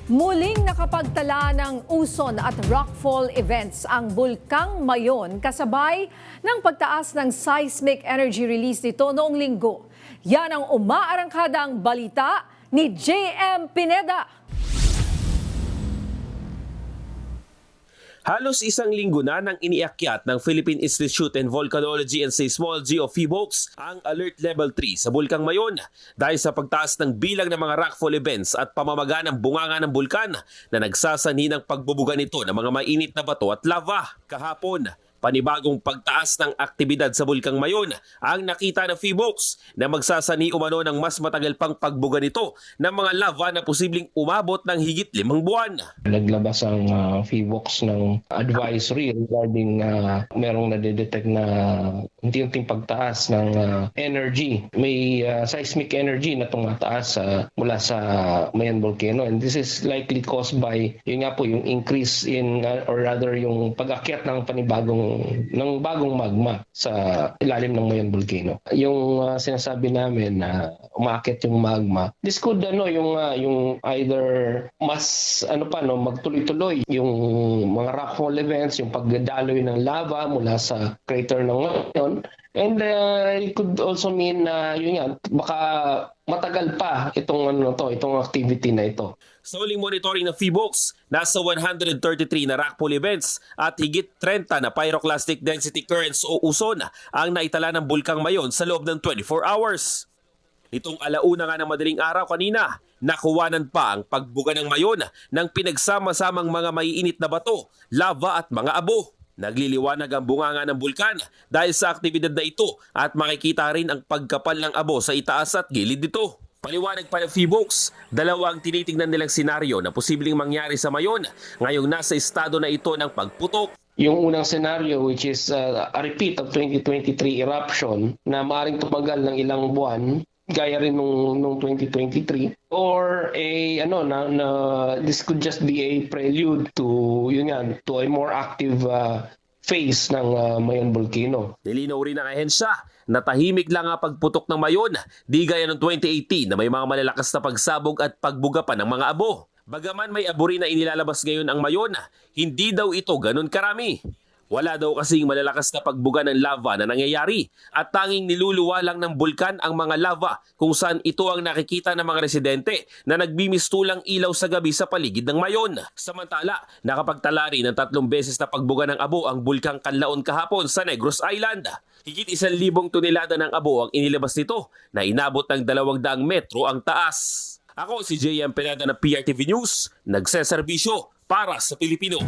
Muling nakapagtala ng uson at rockfall events ang Bulkang Mayon kasabay ng pagtaas ng seismic energy release nito noong linggo. Yan ang umaarangkadang balita ni JM Pineda. Halos isang linggo na nang iniakyat ng Philippine Institute in Volcanology and Seismology o PHIVOLCS ang Alert Level 3 sa Bulkang Mayon dahil sa pagtaas ng bilang ng mga rockfall events at pamamaga ng bunganga ng bulkan na nagsasanhi ng pagbubuga nito ng mga mainit na bato at lava. Kahapon, panibagong pagtaas ng aktibidad sa Bulkang Mayon ang nakita ng PHIVOLCS na magsasani umano ng mas matagal pang pagbuga nito ng mga lava na posibleng umabot ng higit 5 buwan. Naglabas ang PHIVOLCS ng advisory regarding merong nadidetect na unti-unting pagtaas ng energy. May seismic energy na tumataas mula sa Mayon Volcano, and this is likely caused by yung increase in or rather yung pag-akyat ng bagong magma sa ilalim ng Mayon Volcano. Yung sinasabi namin na umakyat yung magma, this could yung either mas magtuloy-tuloy yung mga rockfall events, yung pagdaloy ng lava mula sa crater ng Mayon. And it could also mean baka matagal pa itong activity na ito. Sa huling monitoring ng PHIVOLCS, nasa 133 na rockfall events at higit 30 na pyroclastic density currents o uson ang naitala ng Bulkang Mayon sa loob ng 24 hours. Nitong alauna nga ng madaling araw kanina, nakuwanan pa ang pagbuga ng Mayon ng pinagsama-samang mga maiinit na bato, lava at mga abo. Nagliliwanag ang bunganga ng bulkan dahil sa aktibidad na ito at makikita rin ang pagkapal ng abo sa itaas at gilid nito. Paliwanag pa ng PHIVOLCS, dalawang tinitingnan nilang senaryo na posibleng mangyari sa Mayon ngayong nasa estado na ito ng pagputok. Yung unang scenario, which is a repeat of 2023 eruption na maaaring tumagal ng ilang buwan, gaya rin nung 2023, or this could just be a prelude to a more active phase ng Mayon Volcano. Nilinaw rin ng ahensya na tahimik lang ang pagputok ng Mayon, di gaya ng 2018 na may mga malalakas na pagsabog at pagbuga pa ng mga abo. Bagaman may abo rin na inilalabas ngayon ang Mayon, hindi daw ito ganun karami. Wala daw kasing malalakas na pagbuga ng lava na nangyayari at tanging niluluwa lang ng bulkan ang mga lava kung saan ito ang nakikita ng mga residente na nagbimistulang ilaw sa gabi sa paligid ng Mayon. Samantala, nakapagtala rin ng 3 beses na pagbuga ng abo ang Bulkang Canlaon kahapon sa Negros Island. Higit 1,000 tonelada ng abo ang inilabas nito na inabot ng 200 metro ang taas. Ako si JM Pineda ng PRTV News, nagseserbisyo para sa Pilipino.